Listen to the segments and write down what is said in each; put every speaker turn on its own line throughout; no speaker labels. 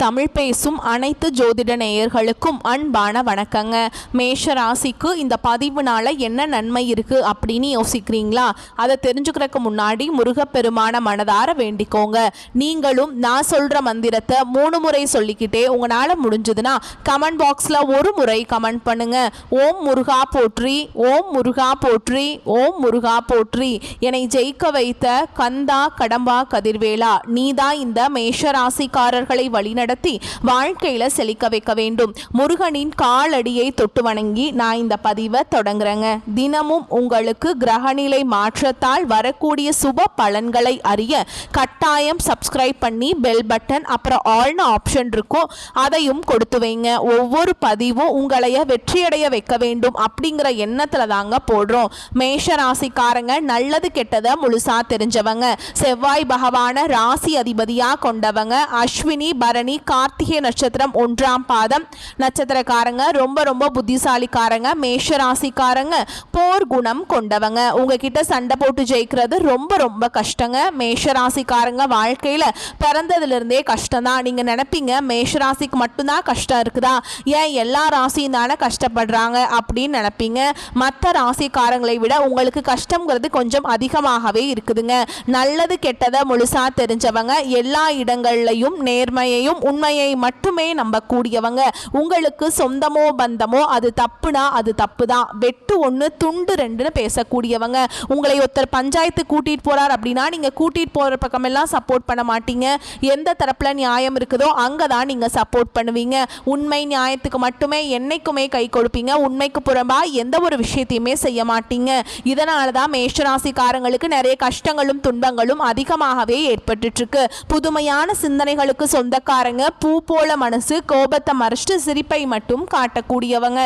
தமிழ் பேசும் அனைத்து ஜோதிட நேயர்களுக்கும் அன்பான வணக்கங்க. மேஷ ராசிக்கு இந்த பதிவுனால என்ன நன்மை இருக்குது அப்படின்னு யோசிக்கிறீங்களா? அதை தெரிஞ்சுக்கிறதுக்கு முன்னாடி முருகப்பெருமான மனதார வேண்டிக்கோங்க. நீங்களும் நான் சொல்கிற மந்திரத்தை 3 முறை சொல்லிக்கிட்டே உங்களால் முடிஞ்சதுன்னா கமெண்ட் பாக்ஸில் ஒரு முறை கமெண்ட் பண்ணுங்க. ஓம் முருகா போற்றி, ஓம் முருகா போற்றி, ஓம் முருகா போற்றி. என்னை ஜெயிக்க வைத்த கந்தா கடம்பா கதிர்வேலா, நீதான் இந்த மேஷ ராசிக்காரர்களை வழிநடத்தி வாழ்க்கையில செழிக்க வைக்க வேண்டும். முருகனின் காலடியை தொட்டு வணங்கி நான் இந்த பதிவை தொடங்குறேங்க. தினமும் உங்களுக்கு கிரகநிலை மாற்றத்தால் வரக்கூடிய சுப பலன்களை அறிய கட்டாயம் சப்ஸ்கிரைப் பண்ணி பெல் பட்டன் அப்புறம் ஆல்னு ஆப்ஷன் இருக்கும், அதையும் கொடுத்து வைங்க. ஒவ்வொரு பதிவும் உங்களைய வெற்றியடைய வைக்க வேண்டும் அப்படிங்கிற எண்ணத்துல தாங்க போடுறோம். மேஷ ராசிக்காரங்க நல்லது கெட்டதை முழுசா தெரிஞ்சவங்க. செவ்வாய் பகவான ராசி அதிபதியா கொண்டவங்க. அஸ்வினி பரணி கார்த்திகை நட்சத்திரம் 1ஆம் பாதம் நட்சத்திரக்காரங்க. ரொம்ப ரொம்ப புத்திசாலிக்காரங்க. மேஷ ராசிக்காரங்க போர் குணம் கொண்டவங்க. உங்ககிட்ட சண்டை போட்டு ஜெயிக்கிறது ரொம்ப ரொம்ப கஷ்டங்க. மேஷ ராசிக்காரங்க வாழ்க்கையில பிறந்ததுலேருந்தே கஷ்டம் தான். நீங்க நினைப்பீங்க மேஷ ராசிக்கு மட்டும்தான் கஷ்டம் இருக்குதா, ஏன் எல்லா ராசியும் தானே கஷ்டப்படுறாங்க அப்படின்னு நினைப்பீங்க. மற்ற ராசிக்காரங்களை விட உங்களுக்கு கஷ்டங்கிறது கொஞ்சம் அதிகமாகவே இருக்குதுங்க. நல்லது கெட்டதை முழுசா தெரிஞ்சவங்க. எல்லா இடங்கள்லையும் நேர்மையையும் உண்மையை மட்டுமே நம்பக்கூடியவங்க. உங்களுக்கு சொந்தமோ பந்தமோ அது தப்புனா அது தப்பு தான், வெட்டு 1 துண்டு 2ன்னு பேசக்கூடியவங்க. உங்களை ஒருத்தர் பஞ்சாயத்து கூட்டிட்டு போறார் அப்படின்னா நீங்க கூட்டிட்டு போற பக்கமெல்லாம் சப்போர்ட் பண்ண மாட்டீங்க. எந்த தரப்புல நியாயம் இருக்குதோ அங்கதான் நீங்க சப்போர்ட் பண்ணுவீங்க. உண்மை நியாயத்துக்கு மட்டுமே என்னைக்குமே கை கொடுப்பீங்க. உண்மைக்கு புறம்பா எந்த ஒரு விஷயத்தையுமே செய்ய மாட்டீங்க. இதனாலதான் மேஷராசிக்காரங்களுக்கு நிறைய கஷ்டங்களும் துன்பங்களும் அதிகமாகவே ஏற்பட்டு இருக்கு. புதுமையான சிந்தனைகளுக்கு சொந்தக்காரங்க. பூ போல மனசு, கோபத்தை மறைச்சிட்டு சிரிப்பை மட்டும் காட்டக்கூடியவங்க.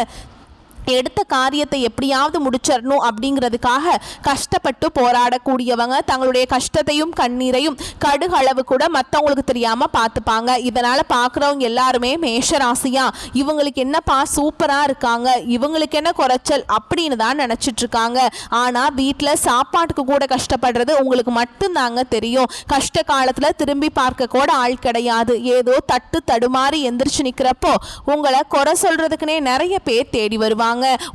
எடுத்த காரியத்தை எப்படியாவது முடிச்சிடணும் அப்படிங்கிறதுக்காக கஷ்டப்பட்டு போராடக்கூடியவங்க. தங்களுடைய கஷ்டத்தையும் கண்ணீரையும் கடுகளவு கூட மற்றவங்களுக்கு தெரியாம பார்த்துப்பாங்க. இதனால பார்க்குறவங்க எல்லாருமே மேஷ ராசியா, இவங்களுக்கு என்னப்பா சூப்பரா இருக்காங்க, இவங்களுக்கு என்ன குறைச்சல் அப்படின்னு தான் நினைச்சிட்டு இருக்காங்க. ஆனா வீட்டில் சாப்பாட்டுக்கு கூட கஷ்டப்படுறது உங்களுக்கு மட்டும்தாங்க தெரியும். கஷ்ட காலத்துல திரும்பி பார்க்க கூட ஆள் கிடையாது. ஏதோ தட்டு தடுமாறி எந்திரிச்சு நிக்கிறப்போ உங்களை குறை சொல்றதுக்குன்னே நிறைய பேர் தேடி வருவாங்க.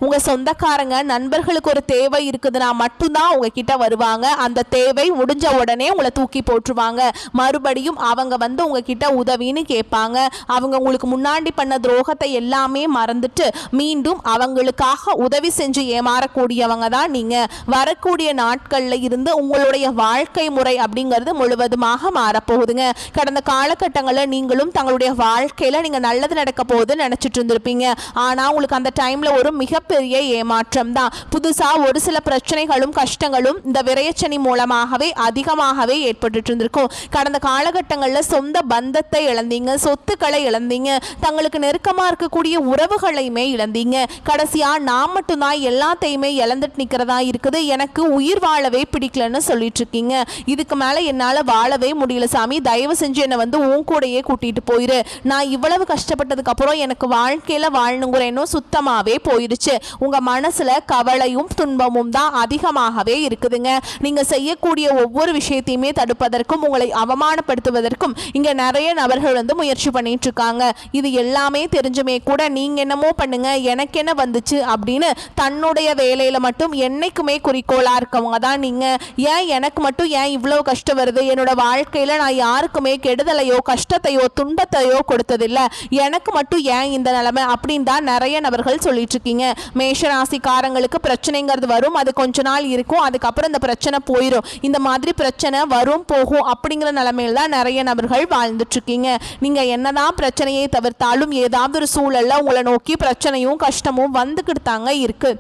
உங்க சொந்தக்காரங்க நண்பர்களுக்கு ஒரு தேவை இருக்குதுன்னா மட்டும்தான் உங்ககிட்ட வருவாங்க. அந்த தேவை முடிஞ்ச உடனே உங்களை தூக்கி போட்டுருவாங்க. மறுபடியும் அவங்க வந்து உங்ககிட்ட உதவின்னு கேட்பாங்க. அவங்க உங்களுக்கு முன்னாடி பண்ண துரோகத்தை எல்லாமே மறந்துட்டு மீண்டும் அவங்களுக்காக உதவி செஞ்சு ஏமாறக்கூடியவங்க தான் நீங்க. வரக்கூடிய நாட்கள்ல இருந்து உங்களுடைய வாழ்க்கை முறை அப்படிங்கிறது முழுவதுமாக மாறப்போகுதுங்க. கடந்த காலகட்டங்களில் நீங்களும் தங்களுடைய வாழ்க்கையில நீங்க நல்லது நடக்க போகுதுன்னு நினைச்சிட்டு இருந்திருப்பீங்க. ஆனா உங்களுக்கு அந்த டைம்ல ஒரு மிகப்பெரிய ஏமாற்றம் தான். புதுசா ஒரு சில பிரச்சனைகளும் கஷ்டங்களும் இந்த விரயச்சனி மூலமாகவே அதிகமாகவே ஏற்பட்டு இருந்திருக்கும். கடந்த காலகட்டங்களில் சொந்த பந்தத்தை இழந்தீங்க, சொத்துக்களை இழந்தீங்க, தங்களுக்கு நெருக்கமா இருக்கக்கூடிய உறவுகளையுமே இழந்தீங்க. கடைசியா நான் மட்டும்தான் எல்லாத்தையுமே இழந்துட்டு நிக்கிறதா இருக்குது, எனக்கு உயிர் வாழவே பிடிக்கலன்னு சொல்லிட்டு இருக்கீங்க. இதுக்கு மேல என்னால வாழவே முடியல சாமி, தயவு செஞ்சு என்னை வந்து உன் கூடையே கூட்டிட்டு போயிரு. நான் இவ்வளவு கஷ்டப்பட்டதுக்கு அப்புறம் எனக்கு வாழ்க்கையில வாழணுங்கிற எண்ணம் சுத்தமாவே போயிருச்சு. உங்க மனசுல கவலையும் துன்பமும் தான் அதிகமாகவே இருக்குதுங்க. நீங்க செய்யக்கூடிய ஒவ்வொரு விஷயத்தையுமே தடுப்பதற்கும் உங்களை அவமானப்படுத்துவதற்கும் இங்க நிறைய நபர்கள் வந்து முயற்சி பண்ணிட்டு இருக்காங்க. இது எல்லாமே தெரிஞ்சுமே கூட நீங்க என்னமோ பண்ணுங்க எனக்கு என்ன வந்துச்சு அப்படின்னு தன்னுடைய வேலையில மட்டும் என்னைக்குமே குறிக்கோளா இருக்கவங்க தான் நீங்க. ஏன் எனக்கு மட்டும் ஏன் இவ்வளவு கஷ்டம் வருது, என்னோட வாழ்க்கையில நான் யாருக்குமே கெடுதலையோ கஷ்டத்தையோ துன்பத்தையோ கொடுத்ததில்லை, எனக்கு மட்டும் ஏன் இந்த நிலைமை அப்படின்னு தான் நிறைய நபர்கள் சொல்லிட்டு இருக்கீங்க. மேஷராசிக்காரங்களுக்கு பிரச்சனைங்கிறது வரும், அது கொஞ்ச நாள் இருக்கும், அதுக்கப்புறம் இந்த பிரச்சனை போயிடும். இந்த மாதிரி பிரச்சனை வரும் போகும் அப்படிங்கிற நிலைமையில தான் நிறைய நபர்கள் வாழ்ந்துட்டு இருக்கீங்க. நீங்க என்னதான் பிரச்சனையை தவிர்த்தாலும் ஏதாவது ஒரு சூழல்ல உங்களை நோக்கி பிரச்சனையும் கஷ்டமும் வந்துக்கிட்டு தாங்க இருக்கு.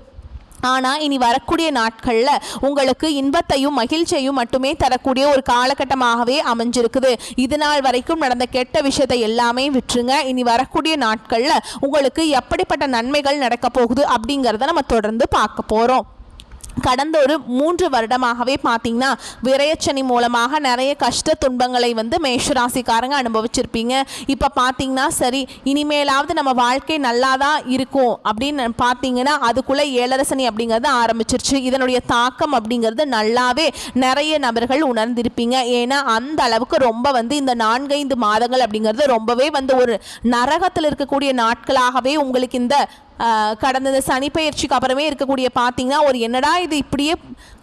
ஆனால் இனி வரக்கூடிய நாட்களில் உங்களுக்கு இன்பத்தையும் மகிழ்ச்சியையும் மட்டுமே தரக்கூடிய ஒரு காலகட்டமாகவே அமைஞ்சிருக்குது. இது நாள் வரைக்கும் நடந்த கெட்ட விஷயத்தை எல்லாமே விட்டுருங்க. இனி வரக்கூடிய நாட்களில் உங்களுக்கு எப்படிப்பட்ட நன்மைகள் நடக்க போகுது அப்படிங்கிறத நம்ம தொடர்ந்து பார்க்க போகிறோம். கடந்த ஒரு 3 வருடமாகவே பார்த்தீங்கன்னா விரயச்சனி மூலமாக நிறைய கஷ்ட துன்பங்களை வந்து மேஷராசிக்காரங்க அனுபவிச்சிருப்பீங்க. இப்போ பார்த்தீங்கன்னா சரி இனிமேலாவது நம்ம வாழ்க்கை நல்லா தான் இருக்கும் அப்படின்னு பார்த்தீங்கன்னா அதுக்குள்ளே ஏழரசனி அப்படிங்கிறது ஆரம்பிச்சிருச்சு. இதனுடைய தாக்கம் அப்படிங்கிறது நல்லாவே நிறைய நபர்கள் உணர்ந்திருப்பீங்க. ஏன்னா அந்த அளவுக்கு ரொம்ப வந்து இந்த 4-5 மாதங்கள் அப்படிங்கிறது ரொம்பவே வந்து ஒரு நரகத்தில் இருக்கக்கூடிய நாட்களாகவே உங்களுக்கு இந்த கடந்த சனி பயிற்சிக்கு அப்புறமே இருக்கக்கூடிய பார்த்தீங்கன்னா ஒரு என்னடா இது இப்படியே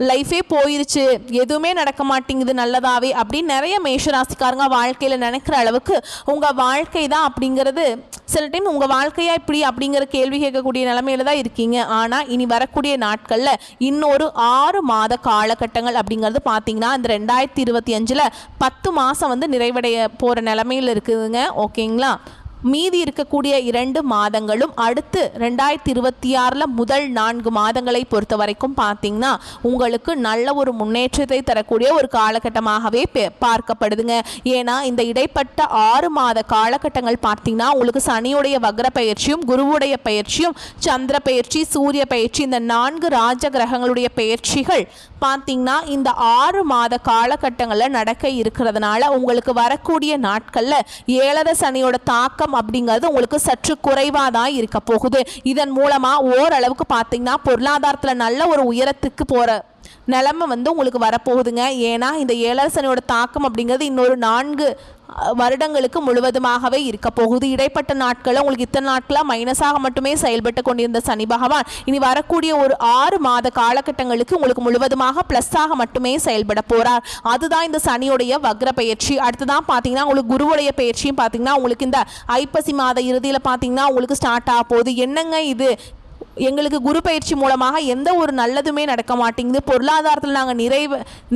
லைஃபே போயிருச்சு, எதுவுமே நடக்க மாட்டேங்குது நல்லதாவே அப்படின்னு நிறைய மேஷராசிக்காரங்க வாழ்க்கையில் நினைக்கிற அளவுக்கு உங்கள் வாழ்க்கை தான் அப்படிங்கிறது சில டைம் உங்கள் வாழ்க்கையாக இப்படி அப்படிங்கிற கேள்வி கேட்கக்கூடிய நிலைமையில தான் இருக்கீங்க. ஆனால் இனி வரக்கூடிய நாட்களில் இன்னொரு 6 மாத காலகட்டங்கள் அப்படிங்கிறது பார்த்தீங்கன்னா இந்த 2025 10 மாதம் வந்து நிறைவடைய போகிற நிலைமையில் இருக்குதுங்க. ஓகேங்களா? மீதி இருக்கக்கூடிய 2 மாதங்களும் அடுத்து 2026 முதல் 4 மாதங்களை பொறுத்த வரைக்கும் பார்த்தீங்கன்னா உங்களுக்கு நல்ல ஒரு முன்னேற்றத்தை தரக்கூடிய ஒரு காலகட்டமாகவே பார்க்கப்படுதுங்க. ஏன்னா இந்த இடைப்பட்ட 6 மாத காலகட்டங்கள் பார்த்தீங்கன்னா உங்களுக்கு சனியுடைய வக்ர பயிற்சியும் குருவுடைய பயிற்சியும் சந்திர பயிற்சி சூரிய பயிற்சி இந்த 4 ராஜ கிரகங்களுடைய பயிற்சிகள் பார்த்தீங்கன்னா இந்த 6 மாத காலகட்டங்களில் நடக்க இருக்கிறதுனால உங்களுக்கு வரக்கூடிய நாட்களில் ஏழரை சனியோட தாக்கம் அப்படிங்கிறது உங்களுக்கு சற்று குறைவாக தான் இருக்க போகுது. இதன் மூலமாக ஓரளவுக்கு பார்த்தீங்கன்னா பொருளாதாரத்தில் நல்ல ஒரு உயரத்துக்கு போகிற நிலைமை வந்து உங்களுக்கு வரப்போகுதுங்க. ஏன்னா இந்த ஏழரை சனியோட தாக்கம் அப்படிங்கிறது இன்னொரு 4 வருடங்களுக்கு முழுவதுமாகவே இருக்க போகுது. இடைப்பட்ட நாட்களில் உங்களுக்கு இத்தனை நாட்களாக மைனஸாக மட்டுமே செயல்பட்டு கொண்டிருந்த சனி பகவான் இனி வரக்கூடிய ஒரு 6 மாத காலகட்டங்களுக்கு உங்களுக்கு முழுவதுமாக ப்ளஸ்ஸாக மட்டுமே செயல்பட போகிறார். அதுதான் இந்த சனியுடைய வக்ர பயிற்சி. அடுத்துதான் பார்த்தீங்கன்னா உங்களுக்கு குருவுடைய பயிற்சியும் பார்த்தீங்கன்னா உங்களுக்கு இந்த ஐப்பசி மாத இறுதியில் பார்த்தீங்கன்னா உங்களுக்கு ஸ்டார்ட் ஆக போகுது. என்னங்க இது, எங்களுக்கு குரு பயிற்சி மூலமாக எந்த ஒரு நல்லதுமே நடக்க மாட்டேங்குது, பொருளாதாரத்தில் நாங்கள்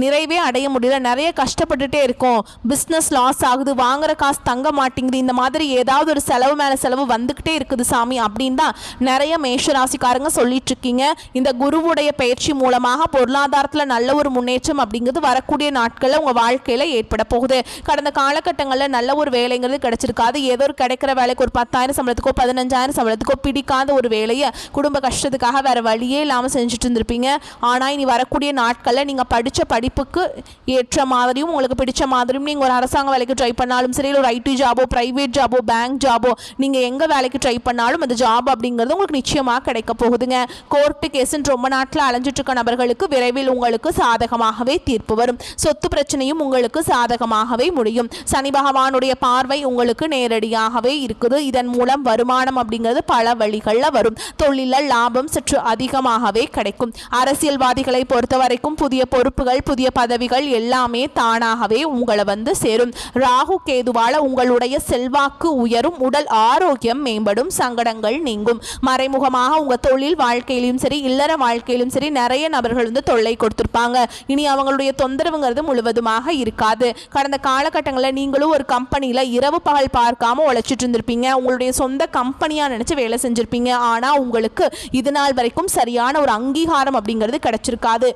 நிறைவே அடைய முடியல, நிறைய கஷ்டப்பட்டுட்டே இருக்கோம், பிஸ்னஸ் லாஸ் ஆகுது, வாங்குற காசு தங்க மாட்டேங்குது, இந்த மாதிரி ஏதாவது ஒரு செலவு மேலே செலவு வந்துக்கிட்டே இருக்குது சாமி அப்படின்னு தான் நிறைய மேஷராசிக்காரங்க சொல்லிட்டு இருக்கீங்க. இந்த குருவுடைய பயிற்சி மூலமாக பொருளாதாரத்தில் நல்ல ஒரு முன்னேற்றம் அப்படிங்கிறது வரக்கூடிய நாட்களில் உங்கள் வாழ்க்கையில் ஏற்பட போகுது. கடந்த காலகட்டங்களில் நல்ல ஒரு வேலைங்கிறது கிடைச்சிருக்காது. ஏதோ ஒரு கிடைக்கிற வேலைக்கு ஒரு 10,000 சம்பளத்துக்கோ 15,000 சம்பளத்துக்கோ பிடிக்காத ஒரு வேலையை குடும்ப கஷ்டத்துக்காக வேறு வழியே இல்லாமல் செஞ்சுட்டு இருந்திருப்பீங்க. ஆனால் இனி வரக்கூடிய நாட்களில் நீங்கள் படித்த படிப்புக்கு ஏற்ற மாதிரியும் உங்களுக்கு பிடிச்ச மாதிரியும் நீங்கள் ஒரு அரசாங்க வேலைக்கு ட்ரை பண்ணாலும் சரி, இல்லை ஒரு ஐடி ஜாபோ ப்ரைவேட் ஜாபோ பேங்க் ஜாபோ நீங்கள் எங்கே வேலைக்கு ட்ரை பண்ணாலும் அந்த ஜாப் அப்படிங்கிறது உங்களுக்கு நிச்சயமாக கிடைக்க போகுதுங்க. கோர்ட்டு கேஸுன்னு ரொம்ப நாட்டில் அலைஞ்சிட்டு இருக்க நபர்களுக்கு விரைவில் உங்களுக்கு சாதகமாகவே தீர்ப்பு வரும். சொத்து பிரச்சனையும் உங்களுக்கு சாதகமாகவே முடியும். சனி பகவானுடைய பார்வை உங்களுக்கு நேரடியாகவே இருக்குது. இதன் மூலம் வருமானம் அப்படிங்கிறது பல வழிகளில் வரும். தொழிலில் லாபம் சற்று அதிகமாகவே கிடைக்கும். அரசியல்வாதிகளை பொறுத்த வரைக்கும் புதிய பொறுப்புகள் புதிய பதவிகள் எல்லாமே தானாகவே உங்களை வந்து சேரும். ராகு கேதுவால உங்களுடைய செல்வாக்கு உயரும், உடல் ஆரோக்கியம் மேம்படும், சங்கடங்கள் நீங்கும். மறைமுகமாக உங்க தொழில் வாழ்க்கையிலும் சரி இல்லற வாழ்க்கையிலும் சரி நிறைய நபர்கள் வந்து தொல்லை கொடுத்திருப்பாங்க. இனி அவங்களுடைய தொந்தரவுங்கிறது முழுவதுமாக இருக்காது. கடந்த காலகட்டங்களில் நீங்களும் ஒரு கம்பெனியில் இரவு பகல் பார்க்காம உழைச்சிட்டு இருந்திருப்பீங்க. உங்களுடைய சொந்த கம்பெனியாக நினைச்சு வேலை செஞ்சிருப்பீங்க. ஆனால் உங்களுக்கு இது நாள் வரைக்கும் சரியான ஒரு அங்கீகாரம் அப்படிங்கிறது கிடைச்சிருக்காது.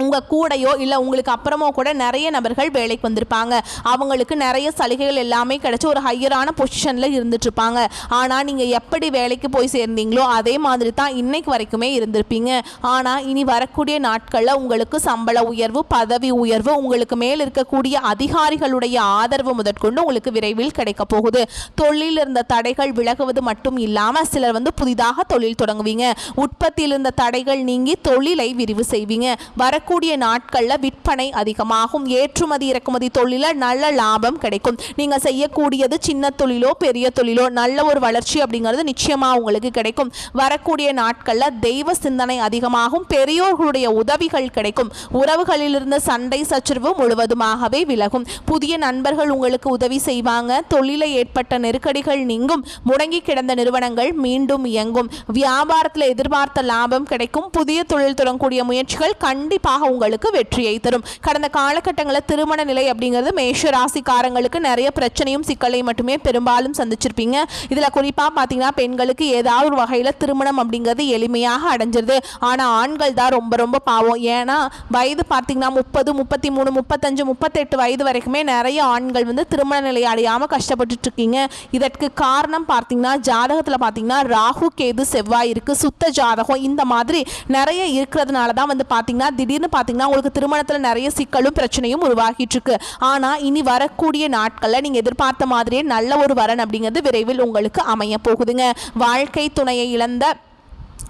உங்கள் கூடையோ இல்லை உங்களுக்கு அப்புறமோ கூட நிறைய நபர்கள் வேலைக்கு வந்திருப்பாங்க. அவங்களுக்கு நிறைய சலுகைகள் எல்லாமே கிடைச்சி ஒரு ஹையரான பொசிஷனில் இருந்துட்டுருப்பாங்க. ஆனால் நீங்கள் எப்படி வேலைக்கு போய் சேர்ந்தீங்களோ அதே மாதிரி தான் இன்னைக்கு வரைக்குமே இருந்திருப்பீங்க. ஆனால் இனி வரக்கூடிய நாட்களில் உங்களுக்கு சம்பள உயர்வு பதவி உயர்வு உங்களுக்கு மேல் இருக்கக்கூடிய அதிகாரிகளுடைய ஆதரவு முதற்கொண்டு உங்களுக்கு விரைவில் கிடைக்க போகுது. தொழிலில் இருந்த தடைகள் விலகுவது மட்டும் இல்லாமல் சிலர் வந்து புதிதாக தொழில் தொடங்குவீங்க. உற்பத்தியில் இருந்த தடைகள் நீங்கி தொழிலை விரிவு செய்வீங்க. வரக்கூடிய நாட்களில் விற்பனை அதிகமாகும். ஏற்றுமதி இறக்குமதி தொழிலில் நல்ல லாபம் கிடைக்கும். நீங்கள் செய்யக்கூடியது சின்ன தொழிலோ பெரிய தொழிலோ நல்ல ஒரு வளர்ச்சி அப்படிங்கிறது நிச்சயமாக உங்களுக்கு கிடைக்கும். வரக்கூடிய நாட்களில் தெய்வ சிந்தனை அதிகமாகும். பெரியோர்களுடைய உதவிகள் கிடைக்கும். உறவுகளில் இருந்த சண்டை சச்சரவு முழுவதுமாகவே விலகும். புதிய நண்பர்கள் உங்களுக்கு உதவி செய்வாங்க. தொழிலை ஏற்பட்ட நெருக்கடிகள் நீங்கும். முடங்கி கிடந்த நிறுவனங்கள் மீண்டும் இயங்கும். வியாபாரத்தில் எதிர்பார்த்த லாபம் கிடைக்கும். புதிய தொழில் தொடங்கக்கூடிய முயற்சிகள் கண்டிப்பாக கண்டிப்பாக உங்களுக்கு வெற்றியை தரும். கடந்த காலகட்டங்களில் திருமண நிலை அப்படிங்கிறது மேஷ ராசிக்காரங்களுக்கு நிறைய பிரச்சனையும் சிக்கலையும் மட்டுமே பெரும்பாலும் சந்திச்சிருப்பீங்க. இதில் குறிப்பாக பார்த்தீங்கன்னா பெண்களுக்கு ஏதாவது ஒரு வகையில் திருமணம் அப்படிங்கிறது எளிமையாக அடைஞ்சிருது. ஆனால் ஆண்கள் தான் ரொம்ப ரொம்ப பாவம். ஏன்னா வயது பார்த்தீங்கன்னா 30, 33, 35, 38 வயது வரைக்குமே நிறைய ஆண்கள் வந்து திருமண நிலை அடையாமல் கஷ்டப்பட்டுட்டு இருக்கீங்க. இதற்கு காரணம் பார்த்தீங்கன்னா ஜாதகத்தில் பார்த்தீங்கன்னா ராகு கேது செவ்வாய் இருக்குது, சுத்த ஜாதகம் இந்த மாதிரி நிறைய இருக்கிறதுனால தான் வந்து பார்த்தீங்கன்னா திடீர்னு பார்த்தீங்கன்னா உங்களுக்கு திருமணத்தில் நிறைய சிக்கலும் பிரச்சனையும் உருவாகிட்டு இருக்கு. ஆனால் இனி வரக்கூடிய நாட்களில் நீங்கள் எதிர்பார்த்த மாதிரியே நல்ல ஒரு வரன் அப்படிங்கிறது விரைவில் உங்களுக்கு அமைய போகுதுங்க. வாழ்க்கை துணையை இழந்த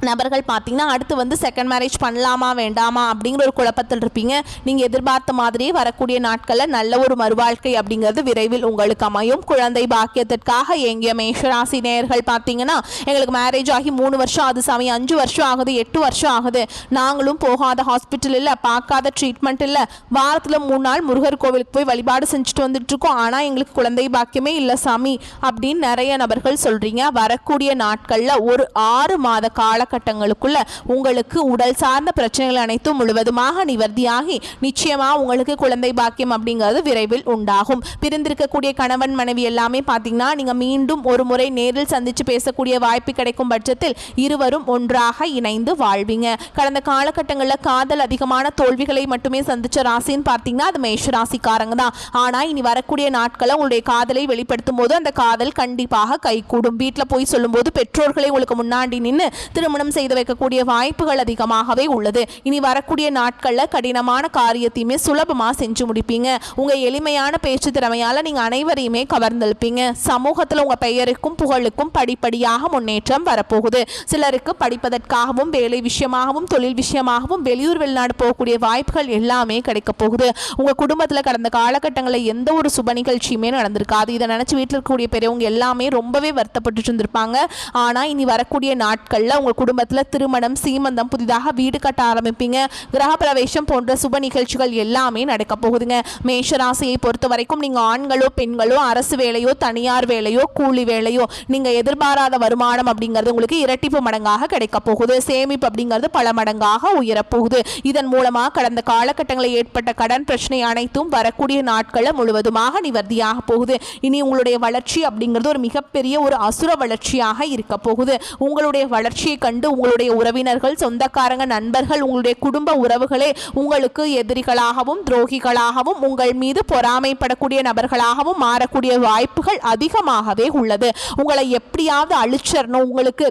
நபர்கள் பார்த்தீங்கன்னா அடுத்து வந்து செகண்ட் மேரேஜ் பண்ணலாமா வேண்டாமா அப்படிங்கிற ஒரு குழப்பத்தில் இருப்பீங்க. நீங்கள் எதிர்பார்த்த மாதிரியே வரக்கூடிய நாட்களில் நல்ல ஒரு மறுவாழ்க்கை அப்படிங்கிறது விரைவில் உங்களுக்கு அமையும். குழந்தை பாக்கியத்திற்காக எங்கிய மேஷராசி நேயர்கள் பார்த்தீங்கன்னா எங்களுக்கு மேரேஜ் ஆகி 3 வருஷம் ஆகுது சாமி, 5 வருஷம் ஆகுது, 8 வருஷம் ஆகுது, நாங்களும் போகாத ஹாஸ்பிட்டல் இல்லை, பார்க்காத ட்ரீட்மெண்ட் இல்லை, வாரத்தில் 3 நாள் முருகர் கோவிலுக்கு போய் வழிபாடு செஞ்சுட்டு வந்துட்டுருக்கோம், ஆனால் எங்களுக்கு குழந்தை பாக்கியமே இல்லை சாமி அப்படின்னு நிறைய நபர்கள் சொல்கிறீங்க. வரக்கூடிய நாட்களில் ஒரு 6 மாத காலகட்டங்களுக்குள்ள உங்களுக்கு உடல் சார்ந்த பிரச்சனைகள் அனைத்தும் முழுவதுமாக நிவர்த்தியாகி நிச்சயமா உங்களுக்கு குழந்தை பாக்கியம் அப்படிங்கிறது விரைவில் உண்டாகும். பிரிந்திருக்கக்கூடிய கணவன் மனைவி எல்லாமே பார்த்தீங்கன்னா நீங்க மீண்டும் ஒரு முறை நேரில் சந்திச்சு பேசக்கூடிய வாய்ப்பு கிடைக்கும் பட்சத்தில் இருவரும் ஒன்றாக இணைந்து வாழ்வீங்க. கடந்த காலகட்டங்களில் காதல் அதிகமான தோல்விகளை மட்டுமே சந்திச்ச ராசின்னு பார்த்தீங்கன்னா அது மேஷ ராசிக்காரங்க தான். ஆனால் இனி வரக்கூடிய நாட்களில் உங்களுடைய காதலை வெளிப்படுத்தும் போது அந்த காதல் கண்டிப்பாக கைகூடும். வீட்டில் போய் சொல்லும்போது பெற்றோர்களை உங்களுக்கு முன்னாடி நின்று திருமணம் செய்து வைக்கக்கூடிய வாய்ப்புகள் அதிகமாகவே உள்ளது. இனி வரக்கூடிய நாட்களில் கடினமான காரியத்தையுமே சுலபமாக செஞ்சு முடிப்பீங்க. உங்கள் எளிமையான பேச்சு திறமையால் நீங்கள் அனைவரையுமே கவர்ந்தெழுப்பீங்க. சமூகத்தில் உங்கள் பெயருக்கும் புகழுக்கும் படிப்படியாக முன்னேற்றம் வரப்போகுது. சிலருக்கு படிப்பதற்காகவும் வேலை விஷயமாகவும் தொழில் விஷயமாகவும் வெளியூர் வெளிநாடு போகக்கூடிய வாய்ப்புகள் எல்லாமே கிடைக்க போகுது. உங்கள் குடும்பத்தில் கடந்த காலகட்டங்களில் எந்த ஒரு சுப நிகழ்ச்சியுமே நடந்திருக்காது. இதை நினச்சி வீட்டில் இருக்கக்கூடிய பெரியவங்க எல்லாமே ரொம்பவே வருத்தப்பட்டு இருந்திருப்பாங்க. ஆனால் இனி வரக்கூடிய நாட்களில் உங்கள் குடும்பத்தில் திருமணம், சீமந்தம், புதிதாக வீடு கட்ட ஆரம்பிப்பீங்க. கிரகப்பிரவேசம் போன்ற சுப நிகழ்ச்சிகள் எல்லாமே நடக்க போகுதுங்க. மேஷ ராசியை பொறுத்த வரைக்கும் நீங்கள் ஆண்களோ பெண்களோ அரசு வேலையோ தனியார் வேலையோ கூலி வேலையோ நீங்கள் எதிர்பாராத வருமானம் அப்படிங்கிறது உங்களுக்கு இரட்டிப்பு மடங்காக கிடைக்க போகுது. சேமிப்பு அப்படிங்கிறது பல மடங்காக உயரப்போகுது. இதன் மூலமாக கடந்த காலகட்டங்களில் ஏற்பட்ட கடன் பிரச்சனை அனைத்தும் வரக்கூடிய நாட்களில் முழுவதுமாக நிவர்த்தியாக போகுது. இனி உங்களுடைய வளர்ச்சி அப்படிங்கிறது ஒரு மிகப்பெரிய ஒரு அசுர வளர்ச்சியாக இருக்க போகுது. உங்களுடைய வளர்ச்சியை கண்டு உங்களுடைய உறவினர்கள், சொந்தக்காரங்க, நண்பர்கள், உங்களுடைய குடும்ப உறவுகளே உங்களுக்கு எதிரிகளாகவும் துரோகிகளாகவும் உங்கள் மீது பொறாமைப்படக்கூடிய நபர்களாகவும் மாறக்கூடிய வாய்ப்புகள் அதிகமாகவே உள்ளது. உங்களை எப்படியாவது அழிச்சிடணும், உங்களுக்கு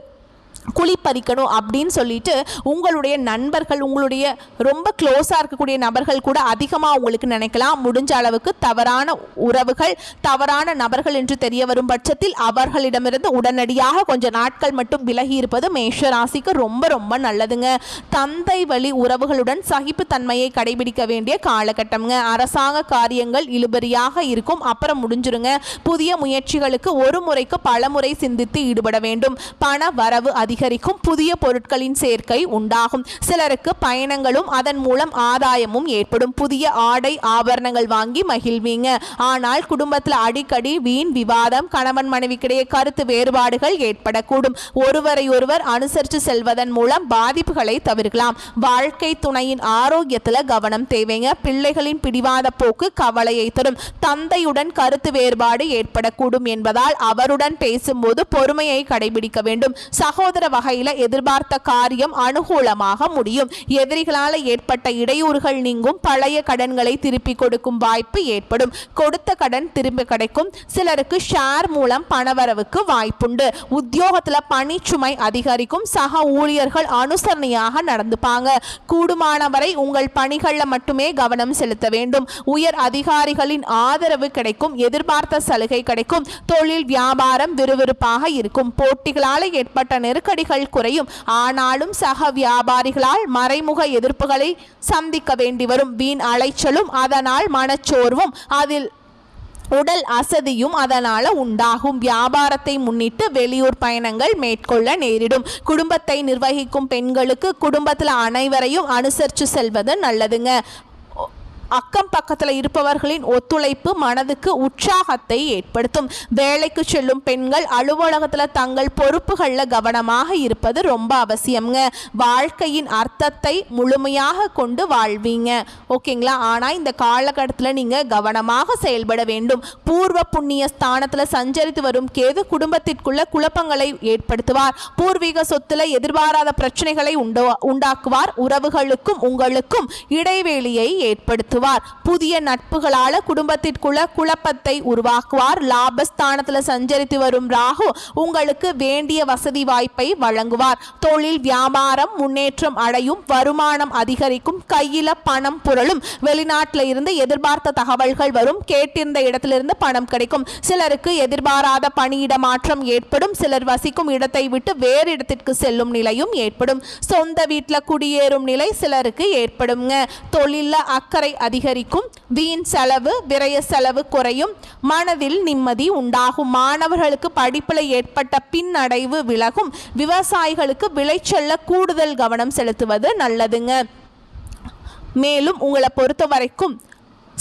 குளிப்பறிக்கணும் அப்படின்னு சொல்லிட்டு உங்களுடைய நண்பர்கள், உங்களுடைய ரொம்ப க்ளோஸாக இருக்கக்கூடிய நபர்கள் கூட அதிகமாக உங்களுக்கு நினைக்கலாம். முடிஞ்ச அளவுக்கு தவறான உறவுகள், தவறான நபர்கள் என்று தெரிய வரும் பட்சத்தில் அவர்களிடமிருந்து உடனடியாக கொஞ்ச நாட்கள் மட்டும் விலகி இருப்பது மேஷ ராசிக்கு ரொம்ப ரொம்ப நல்லதுங்க. தந்தை வழி உறவுகளுடன் சகிப்புத்தன்மையை கடைபிடிக்க வேண்டிய காலகட்டம்ங்க. அரசாங்க காரியங்கள் இழுபறியாக இருக்கும், அப்புறம் முடிஞ்சிருங்க. புதிய முயற்சிகளுக்கு ஒரு முறைக்கு பல முறை சிந்தித்து ஈடுபட வேண்டும். பண வரவு அதிகரிக்கும், புதிய பொருட்களின் சேர்க்கை உண்டாகும். சிலருக்கு பயணங்களும் அதன் மூலம் ஆதாயமும் ஏற்படும். புதிய ஆடை ஆபரணங்கள் வாங்கி மகிழ்வீங்க. ஆனால் குடும்பத்தில் அடிக்கடி வீண் விவாதம், கணவன் மனைவிக்கிடையே கருத்து வேறுபாடுகள் ஏற்படக்கூடும். ஒருவரை ஒருவர் அனுசரித்து செல்வதன் மூலம் பாதிப்புகளை தவிர்க்கலாம். வாழ்க்கை துணையின் ஆரோக்கியத்தில் கவனம் தேவைங்க. பிள்ளைகளின் பிடிவாத போக்கு கவலையை தரும். தந்தையுடன் கருத்து வேறுபாடு ஏற்படக்கூடும் என்பதால் அவருடன் பேசும்போது பொறுமையை கடைபிடிக்க வேண்டும். சகோதர வகையில எதிர்பார்த்த காரியம் அனுகூலமாக முடியும். எதிரிகளால் ஏற்பட்ட இடையூறுகள் நீங்கும். பழைய கடன்களை திருப்பி கொடுக்கும் வாய்ப்பு ஏற்படும். கொடுத்த கடன் திரும்ப கிடைக்கும். சிலருக்கு ஷேர் மூலம் பணவரவுக்கு வாய்ப்புண்டு. உத்தியோகத்தில் பணிச்சுமை அதிகரிக்கும். சக ஊழியர்கள் அனுசரணையாக நடந்துப்பாங்க. கூடுமானவரை உங்கள் பணிகளில் மட்டுமே கவனம் செலுத்த வேண்டும். உயர் அதிகாரிகளின் ஆதரவு கிடைக்கும். எதிர்பார்த்த சலுகை கிடைக்கும். தொழில் வியாபாரம் விறுவிறுப்பாக இருக்கும். போட்டிகளால் ஏற்பட்ட நெருக்கடிகள் குறையும். ஆனாலும் சக வியாபாரிகளால் மறைமுக எதிர்ப்புகளை சந்திக்க வேண்டி வரும். வீண் அலைச்சலும் அதனால் மனச்சோர்வும் அதில் உடல் அசதியும் அதனால உண்டாகும். வியாபாரத்தை முன்னிட்டு வெளியூர் பயணங்கள் மேற்கொள்ள நேரிடும். குடும்பத்தை நிர்வகிக்கும் பெண்களுக்கு குடும்பத்தில் அனைவரையும் அனுசரித்து செல்வது நல்லதுங்க. அக்கம் பக்கத்தில் இருப்பவர்களின் ஒத்துழைப்பு மனதுக்கு உற்சாகத்தை ஏற்படுத்தும். வேலைக்கு செல்லும் பெண்கள் அலுவலகத்தில் தங்கள் பொறுப்புகளில் கவனமாக இருப்பது ரொம்ப அவசியம்ங்க. வாழ்க்கையின் அர்த்தத்தை முழுமையாக கொண்டு வாழ்வீங்க. ஓகேங்களா? ஆனால் இந்த காலகட்டத்தில் நீங்கள் கவனமாக செயல்பட வேண்டும். பூர்வ புண்ணிய ஸ்தானத்தில் சஞ்சரித்து வரும் கேது குடும்பத்திற்குள்ள குழப்பங்களை ஏற்படுத்துவார். பூர்வீக சொத்துல எதிர்பாராத பிரச்சனைகளை உண்டாக்குவார். உறவுகளுக்கும் உங்களுக்கும் இடைவெளியை ஏற்படுத்துவார். புதிய நட்புகளால குடும்பத்திற்குள்ள குழப்பத்தை உருவாக்குவார். லாபஸ்தானத்தில் சஞ்சரித்து வரும் ராகு உங்களுக்கு வேண்டிய வசதி வாய்ப்பை வழங்குவார். தொழில் வியாபாரம் முன்னேற்றம் அடையும். வருமானம் அதிகரிக்கும். கையில பணம் புரளும். வெளிநாட்டில் இருந்து எதிர்பார்த்த தகவல்கள் வரும். கேட்டிருந்த இடத்திலிருந்து பணம் கிடைக்கும். சிலருக்கு எதிர்பாராத பணியிட மாற்றம் ஏற்படும். சிலர் வசிக்கும் இடத்தை விட்டு வேறு இடத்திற்கு செல்லும் நிலையும் ஏற்படும். சொந்த வீட்டில் குடியேறும் நிலை சிலருக்கு ஏற்படுங்க. தொழில அக்கறை அதிகரிக்கும். வீண் செலவு விரய செலவு குறையும். மனதில் நிம்மதி உண்டாகும். மாணவர்களுக்கு படிப்பில் ஏற்பட்ட பின்னடைவு விலகும். விவசாயிகளுக்கு விளைச்சல்ல கூடுதல் கவனம் செலுத்துவது நல்லதுங்க. மேலும் உங்களை பொறுத்த வரைக்கும்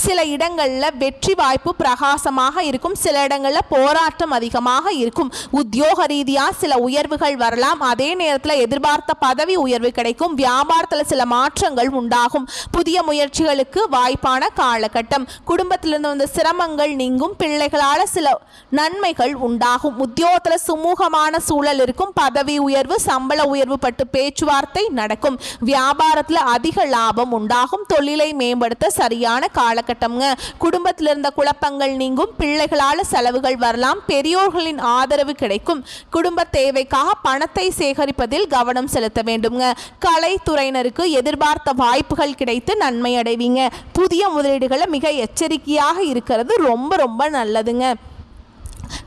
சில இடங்களில் வெற்றி வாய்ப்பு பிரகாசமாக இருக்கும். சில இடங்களில் போராட்டம் அதிகமாக இருக்கும். உத்தியோக ரீதியாக சில உயர்வுகள் வரலாம். அதே நேரத்தில் எதிர்பார்த்த பதவி உயர்வு கிடைக்கும். வியாபாரத்தில் சில மாற்றங்கள் உண்டாகும். புதிய முயற்சிகளுக்கு வாய்ப்பான காலகட்டம். குடும்பத்திலிருந்து வந்த சிரமங்கள் நீங்கும். பிள்ளைகளால் சில நன்மைகள் உண்டாகும். உத்தியோகத்தில் சுமூகமான சூழல் இருக்கும். பதவி உயர்வு சம்பள உயர்வு பட்டு பேச்சுவார்த்தை நடக்கும். வியாபாரத்தில் அதிக லாபம் உண்டாகும். தொழிலை மேம்படுத்த சரியான கால கட்டம்ங்க. குடும்பத்தில் இருந்த குழப்பங்கள் நீங்கும். பிள்ளைகளால் செலவுகள் வரலாம். பெரியோர்களின் ஆதரவு கிடைக்கும். குடும்ப தேவைக்காக பணத்தை சேகரிப்பதில் கவனம் செலுத்த வேண்டும்ங்க. கலைத்துறையினருக்கு எதிர்பார்த்த வாய்ப்புகள் கிடைத்து நன்மை அடைவீங்க. புதிய முதலீடுகளை மிக எச்சரிக்கையாக இருக்கிறது ரொம்ப ரொம்ப நல்லதுங்க.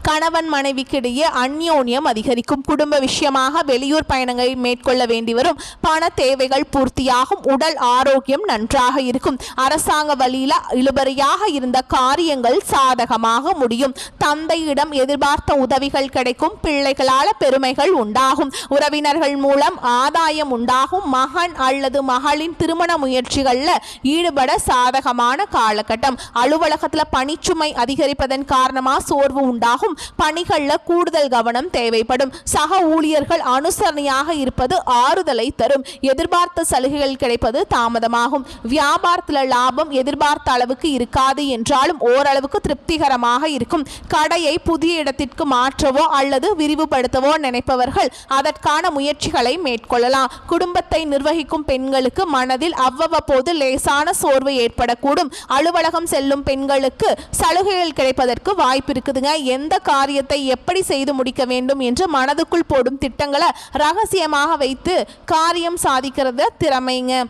கணவன் மனைவிக்கிடையே அந்யோன்யம் அதிகரிக்கும். குடும்ப விஷயமாக வெளியூர் பயணங்களை மேற்கொள்ள வேண்டி வரும். பண தேவைகள் பூர்த்தியாகும். உடல் ஆரோக்கியம் நன்றாக இருக்கும். அரசாங்க வழியில இழுபறியாக இருந்த காரியங்கள் சாதகமாக முடியும். தந்தையிடம் எதிர்பார்த்த உதவிகள் கிடைக்கும். பிள்ளைகளால் பெருமைகள் உண்டாகும். உறவினர்கள் மூலம் ஆதாயம் உண்டாகும். மகன் அல்லது மகளின் திருமண முயற்சிகளில் ஈடுபட சாதகமான காலகட்டம். அலுவலகத்தில் பணிச்சுமை அதிகரிப்பதன் காரணமாக சோர்வு உண்டாகும். பணிகளில் கூடுதல் கவனம் தேவைப்படும். சக ஊழியர்கள் அனுசரணையாக இருப்பது ஆறுதலை தரும். எதிர்பார்த்த சலுகைகள் கிடைப்பது தாமதமாகும். வியாபாரத்தில் லாபம் எதிர்பார்த்த அளவுக்கு இருக்காது என்றாலும் ஓரளவுக்கு திருப்திகரமாக இருக்கும். கடையை புதிய இடத்திற்கு மாற்றவோ அல்லது விரிவுபடுத்தவோ நினைப்பவர்கள் அதற்கான முயற்சிகளை மேற்கொள்ளலாம். குடும்பத்தை நிர்வகிக்கும் பெண்களுக்கு மனதில் அவ்வப்போது லேசான சோர்வு ஏற்படக்கூடும். அலுவலகம் செல்லும் பெண்களுக்கு சலுகைகள் கிடைப்பதற்கு வாய்ப்பு இருக்குதுங்க. எந்த காரியத்தை எப்படி செய்து முடிக்க வேண்டும் என்று மனதுக்குள் போடும் திட்டங்களை ரகசியமாக வைத்து காரியம் சாதிக்கிறது திறமைங்க.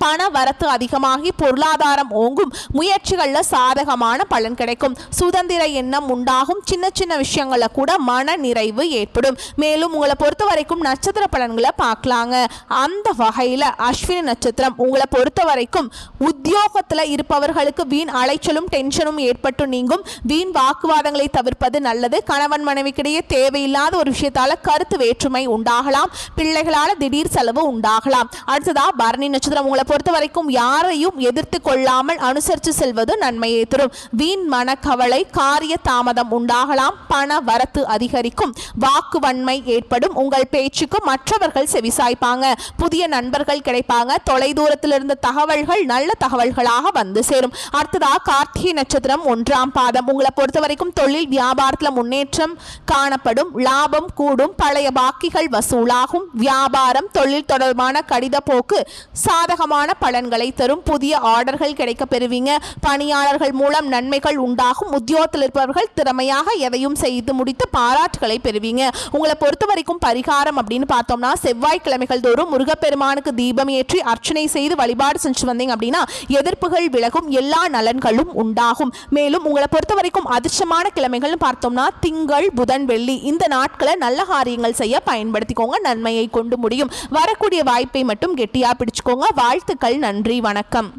பண வரத்து அதிகமாகி பொருளாதாரம் ஓங்கும். முயற்சிகளில் சாதகமான பலன் கிடைக்கும். சுதந்திர எண்ணம் உண்டாகும். சின்ன சின்ன விஷயங்களில் கூட மன நிறைவு ஏற்படும். மேலும் உங்களை பொறுத்த வரைக்கும் நட்சத்திர பலன்களை பார்க்கலாங்க. அந்த வகையில் அஸ்வினி நட்சத்திரம் உங்களை பொறுத்த வரைக்கும் உத்தியோகத்தில் இருப்பவர்களுக்கு வீண் அலைச்சலும் டென்ஷனும் ஏற்பட்டு நீங்கும். வீண் வாக்குவாதங்களை தவிர்ப்பது நல்லது. கணவன் மனைவிக்கிடையே தேவையில்லாத ஒரு விஷயத்தால் கருத்து வேற்றுமை உண்டாகலாம். பிள்ளைகளால் திடீர் செலவு உண்டாகலாம். அடுத்ததா பரணி நட்சத்திரம் உங்களை பொறுத்த வரைக்கும் யாரையும் எதிர்த்து கொள்ளாமல் அனுசரித்து செல்வது நன்மையை தரும். வீண் மனக்கவலை காரிய தாமதம் உண்டாகலாம். பண வரத்து அதிகரிக்கும். வாக்குவன்மை ஏற்படும். உங்கள் பேச்சுக்கு மற்றவர்கள் செவிசாய்ப்பாங்க. புதிய நண்பர்கள் கிடைப்பாங்க. தொலைதூரத்தில் இருந்த தகவல்கள் நல்ல தகவல்களாக வந்து சேரும். அடுத்ததா கார்த்திகை நட்சத்திரம் 1ஆம் பாதம் உங்களை பொறுத்த வரைக்கும் தொழில் வியாபாரத்தில் முன்னேற்றம் காணப்படும். லாபம் கூடும். பழைய பாக்கிகள் வசூலாகும். வியாபாரம் தொழில் தொடர்பான கடித போக்கு சாதகமான பலன்களை தரும். புதிய ஆர்டர்கள் கிடைக்க பெறுவீங்க. பணியாளர்கள் மூலம் நன்மைகள் உண்டாகும். உத்தியோகத்தில் இருப்பவர்கள் திறமையாக எதையும் செய்து முடித்து பாராட்டுகளை பெறுவீங்க. உங்களை பொறுத்த வரைக்கும் பரிகாரம் அப்படின்னு பார்த்தோம்னா செவ்வாய்க்கிழமைகள் தோறும் முருகப்பெருமானுக்கு தீபம் ஏற்றி அர்ச்சனை செய்து வழிபாடு செஞ்சு வந்தீங்க அப்படின்னா எதிர்ப்புகள் விலகும். எல்லா நலன்களும் உண்டாகும். மேலும் உங்களை பொறுத்த வரைக்கும் அதிர்ஷ்டமான கிழமைகள் பார்த்தோம்னா திங்கள் புதன் வெள்ளி இந்த நாட்களை நல்ல காரியங்கள் செய்ய பயன்படுத்திக்கோங்க. நன்மையை கொண்டு முடியும். வரக்கூடிய வாய்ப்பை மட்டும் கெட்டியா பிடிச்சுக்கோங்க. வாழ்த்துக்கள். நன்றி. வணக்கம்.